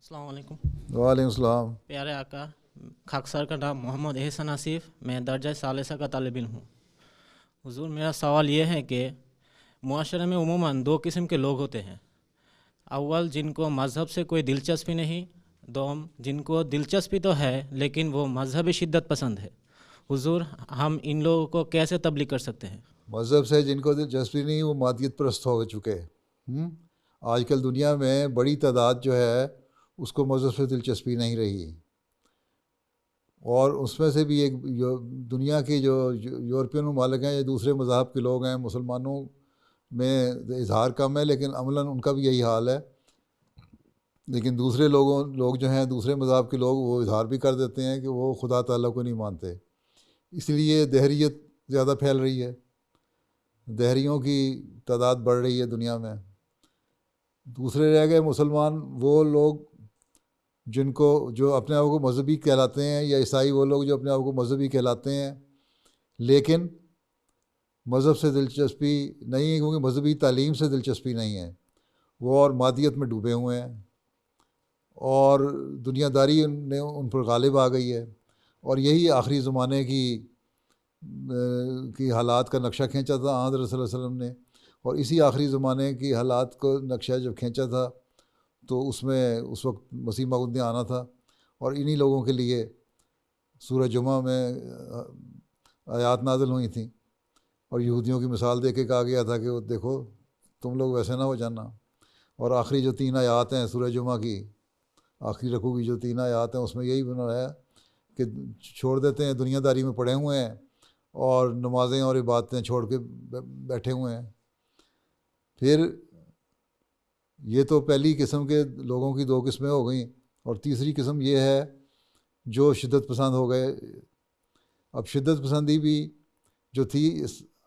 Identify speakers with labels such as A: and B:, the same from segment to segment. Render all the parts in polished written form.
A: السلام علیکم۔
B: وعلیکم السلام۔
A: پیارے آقا، خاکسار کا نام محمد احسن آصف، میں درجہ ثالثہ کا طالب علم ہوں۔ حضور، میرا سوال یہ ہے کہ معاشرے میں عموماً دو قسم کے لوگ ہوتے ہیں۔ اول، جن کو مذہب سے کوئی دلچسپی نہیں، دوم، جن کو دلچسپی تو ہے لیکن وہ مذہبی شدت پسند ہے۔ حضور، ہم ان لوگوں کو کیسے تبلیغ کر سکتے ہیں؟
B: مذہب سے جن کو دلچسپی نہیں وہ مادیت پرست ہو چکے۔ آج کل دنیا میں بڑی تعداد جو ہے اس کو مذہب سے دلچسپی نہیں رہی، اور اس میں سے بھی ایک دنیا کے جو یورپین ممالک ہیں یا دوسرے مذاہب کے لوگ ہیں، مسلمانوں میں اظہار کم ہے لیکن عملاً ان کا بھی یہی حال ہے، لیکن دوسرے لوگ جو ہیں دوسرے مذاہب کے لوگ وہ اظہار بھی کر دیتے ہیں کہ وہ خدا تعالیٰ کو نہیں مانتے۔ اس لیے دہریت زیادہ پھیل رہی ہے، دہریوں کی تعداد بڑھ رہی ہے دنیا میں۔ دوسرے رہ گئے مسلمان، وہ لوگ جو اپنے آپ کو مذہبی کہلاتے ہیں، یا عیسائی وہ لوگ جو اپنے آپ کو مذہبی کہلاتے ہیں لیکن مذہب سے دلچسپی نہیں ہے، کیونکہ مذہبی تعلیم سے دلچسپی نہیں ہے، وہ اور مادیت میں ڈوبے ہوئے ہیں، اور دنیا داری ان پر غالب آ گئی ہے، اور یہی آخری زمانے کی حالات کا نقشہ کھینچا تھا حضرت صلی اللہ علیہ وسلم نے، اور اسی آخری زمانے کی حالات کو نقشہ جب کھینچا تھا تو اس میں اس وقت مسیح موعود نے آنا تھا، اور انہی لوگوں کے لیے سورہ جمعہ میں آیات نازل ہوئی تھیں، اور یہودیوں کی مثال دے کے کہا گیا تھا کہ وہ دیکھو تم لوگ ویسے نہ ہو جانا۔ اور آخری جو 3 آیات ہیں سورہ جمعہ کی آخری رکوع کی جو 3 آیات ہیں اس میں یہی بنایا کہ چھوڑ دیتے ہیں، دنیا داری میں پڑے ہوئے ہیں اور نمازیں اور عبادتیں چھوڑ کے بیٹھے ہوئے ہیں۔ پھر یہ تو پہلی قسم کے لوگوں کی 2 قسمیں ہو گئیں، اور تیسری قسم یہ ہے جو شدت پسند ہو گئے۔ اب شدت پسندی بھی جو تھی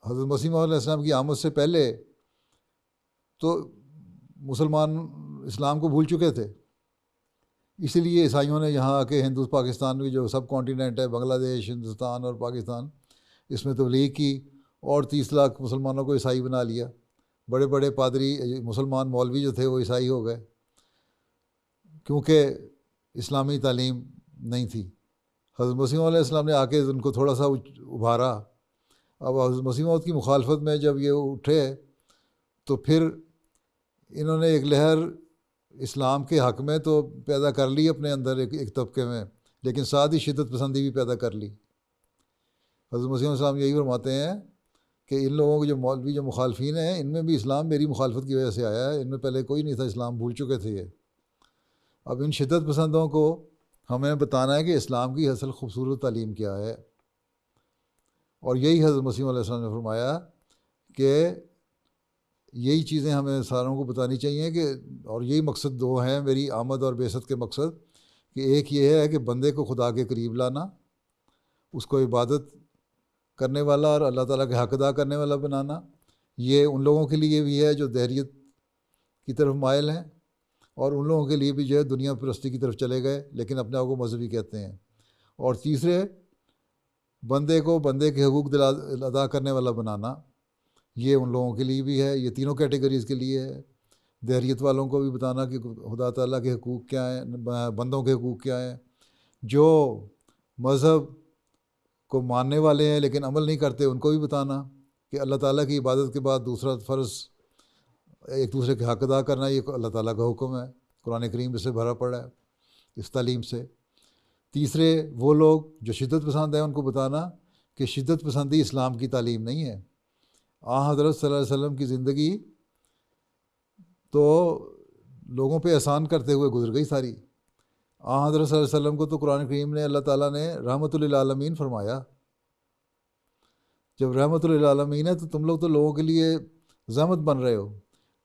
B: حضرت مسیح علیہ السلام کی آمد سے پہلے تو مسلمان اسلام کو بھول چکے تھے، اسی لیے عیسائیوں نے یہاں آ کے پاکستان میں جو سب کانٹیننٹ ہے، بنگلہ دیش، ہندوستان اور پاکستان، اس میں تبلیغ کی، اور 30 لاکھ مسلمانوں کو عیسائی بنا لیا۔ بڑے بڑے پادری مسلمان مولوی جو تھے وہ عیسائی ہو گئے، کیونکہ اسلامی تعلیم نہیں تھی۔ حضرت مسیح علیہ السلام نے آ کے ان کو تھوڑا سا ابھارا۔ اب حضرت مسیح موعود کی مخالفت میں جب یہ اٹھے تو پھر انہوں نے ایک لہر اسلام کے حق میں تو پیدا کر لی اپنے اندر ایک طبقے میں، لیکن ساتھ ہی شدت پسندی بھی پیدا کر لی۔ حضرت مسیح علیہ السلام یہی فرماتے ہیں کہ ان لوگوں کے جو مولوی جو مخالفین ہیں ان میں بھی اسلام میری مخالفت کی وجہ سے آیا ہے، ان میں پہلے کوئی نہیں تھا، اسلام بھول چکے تھے یہ۔ اب ان شدت پسندوں کو ہمیں بتانا ہے کہ اسلام کی اصل خوبصورت تعلیم کیا ہے، اور یہی حضرت مسیح علیہ السلام نے فرمایا کہ یہی چیزیں ہمیں ساروں کو بتانی چاہیے، کہ اور یہی مقصد 2 ہیں میری آمد اور بعثت کے مقصد، کہ ایک یہ ہے کہ بندے کو خدا کے قریب لانا، اس کو عبادت کرنے والا اور اللہ تعالیٰ کے حق ادا کرنے والا بنانا۔ یہ ان لوگوں کے لیے بھی ہے جو دہریت کی طرف مائل ہیں، اور ان لوگوں کے لیے بھی جو ہے دنیا پرستی کی طرف چلے گئے لیکن اپنے آپ کو مذہبی کہتے ہیں۔ اور تیسرے، بندے کو بندے کے حقوق ادا کرنے والا بنانا، یہ ان لوگوں کے لیے بھی ہے، یہ تینوں کیٹیگریز کے لیے ہے۔ دہریت والوں کو بھی بتانا کہ خدا تعالیٰ کے حقوق کیا ہیں، بندوں کے حقوق کیا ہیں۔ جو مذہب کو ماننے والے ہیں لیکن عمل نہیں کرتے ان کو بھی بتانا کہ اللہ تعالیٰ کی عبادت کے بعد دوسرا فرض ایک دوسرے کے حق ادا کرنا، یہ اللہ تعالیٰ کا حکم ہے، قرآن کریم اس سے بھرا پڑا ہے اس تعلیم سے۔ تیسرے، وہ لوگ جو شدت پسند ہیں ان کو بتانا کہ شدت پسندی اسلام کی تعلیم نہیں ہے۔ حضرت صلی اللہ علیہ وسلم کی زندگی تو لوگوں پہ احسان کرتے ہوئے گزر گئی ساری۔ حضرت صلی اللہ علیہ وسلم کو تو قرآن کریم نے اللہ تعالیٰ نے رحمت للعالمین فرمایا۔ جب رحمت للعالمین ہے تو تم لوگ تو لوگوں کے لیے زحمت بن رہے ہو۔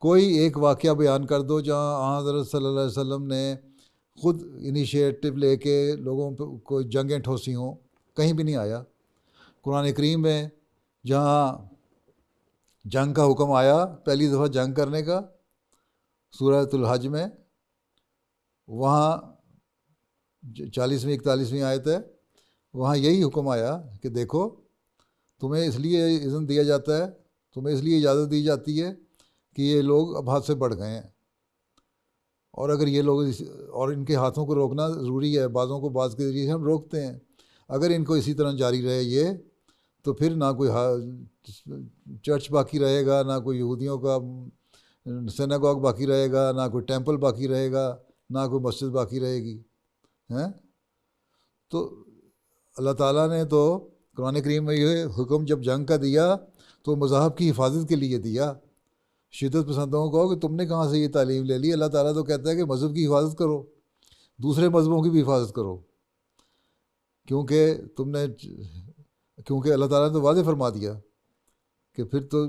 B: کوئی ایک واقعہ بیان کر دو جہاں حضرت صلی اللہ علیہ وسلم نے خود انیشیٹو لے کے لوگوں پہ کوئی جنگیں ٹھوسی ہوں، کہیں بھی نہیں آیا۔ قرآن کریم میں جہاں جنگ کا حکم آیا پہلی دفعہ جنگ کرنے کا سورۃ الحج میں، وہاں 40ویں 41ویں آیت ہے، وہاں یہی حکم آیا کہ دیکھو تمہیں اس لیے اذن دیا جاتا ہے، تمہیں اس لیے اجازت دی جاتی ہے کہ یہ لوگ اب حد سے بڑھ گئے ہیں، اور اگر یہ لوگ اور ان کے ہاتھوں کو روکنا ضروری ہے، بعضوں کو بعض کے ذریعے ہم روکتے ہیں، اگر ان کو اسی طرح جاری رہے یہ، تو پھر نہ کوئی چرچ باقی رہے گا، نہ کوئی یہودیوں کا سیناگوگ باقی رہے گا، نہ کوئی ٹیمپل باقی رہے گا، نہ کوئی مسجد باقی رہے گی ہیں۔ تو اللہ تعالیٰ نے تو قرآن کریم میں یہ حکم جب جنگ کا دیا تو مذاہب کی حفاظت کے لیے دیا۔ شدت پسندوں کو کہو کہ تم نے کہاں سے یہ تعلیم لے لی؟ اللہ تعالیٰ تو کہتا ہے کہ مذہب کی حفاظت کرو، دوسرے مذہبوں کی بھی حفاظت کرو، کیونکہ اللہ تعالیٰ نے تو واضح فرما دیا کہ پھر تو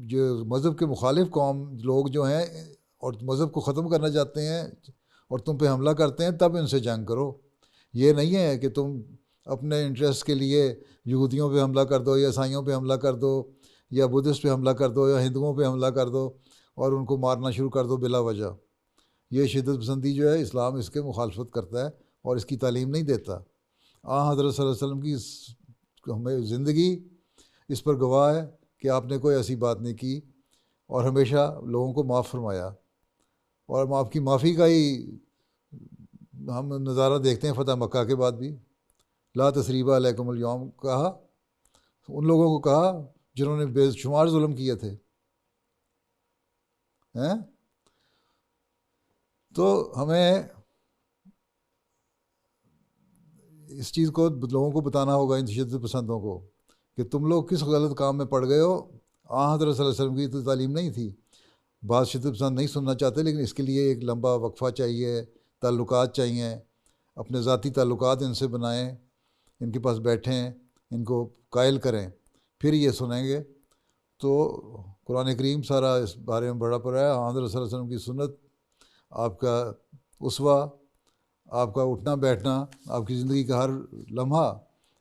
B: جو مذہب کے مخالف قوم لوگ جو ہیں اور مذہب کو ختم کرنا چاہتے ہیں اور تم پہ حملہ کرتے ہیں، تب ان سے جنگ کرو۔ یہ نہیں ہے کہ تم اپنے انٹرسٹ کے لیے یہودیوں پہ حملہ کر دو یا عیسائیوں پہ حملہ کر دو یا بدھسٹ پہ حملہ کر دو یا ہندوؤں پہ حملہ کر دو اور ان کو مارنا شروع کر دو بلا وجہ۔ یہ شدت پسندی جو ہے اسلام اس کے مخالفت کرتا ہے اور اس کی تعلیم نہیں دیتا۔ حضرت صلی اللہ علیہ وسلم کی ہمیں زندگی اس پر گواہ ہے کہ آپ نے کوئی ایسی بات نہیں کی اور ہمیشہ لوگوں کو معاف فرمایا، اور آپ کی معافی کا ہی ہم نظارہ دیکھتے ہیں فتح مکہ کے بعد بھی۔ لا تثریب علیکم اليوم کہا ان لوگوں کو، کہا جنہوں نے بے شمار ظلم کیے تھے ہیں۔ تو ہمیں اس چیز کو لوگوں کو بتانا ہوگا، ان شدت پسندوں کو، کہ تم لوگ کس غلط کام میں پڑ گئے ہو۔ حضرت صلی اللہ علیہ وسلم کی تو تعلیم نہیں تھی، بعض شدت پسند نہیں سننا چاہتے، لیکن اس کے لیے ایک لمبا وقفہ چاہیے، تعلقات چاہیے، اپنے ذاتی تعلقات ان سے بنائیں، ان کے پاس بیٹھیں، ان کو قائل کریں، پھر یہ سنیں گے۔ تو قرآن کریم سارا اس بارے میں بڑا پڑا ہے۔ حضرت صلی اللہ علیہ وسلم کی سنت، آپ کا اسوہ، آپ کا اٹھنا بیٹھنا، آپ کی زندگی کا ہر لمحہ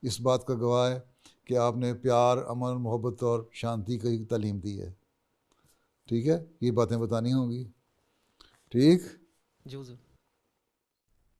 B: اس بات کا گواہ ہے کہ آپ نے پیار، امن، محبت اور شانتی کی تعلیم دی ہے۔ ٹھیک ہے، یہ باتیں بتانی ہوں گی۔ ٹھیک
A: جی حضور۔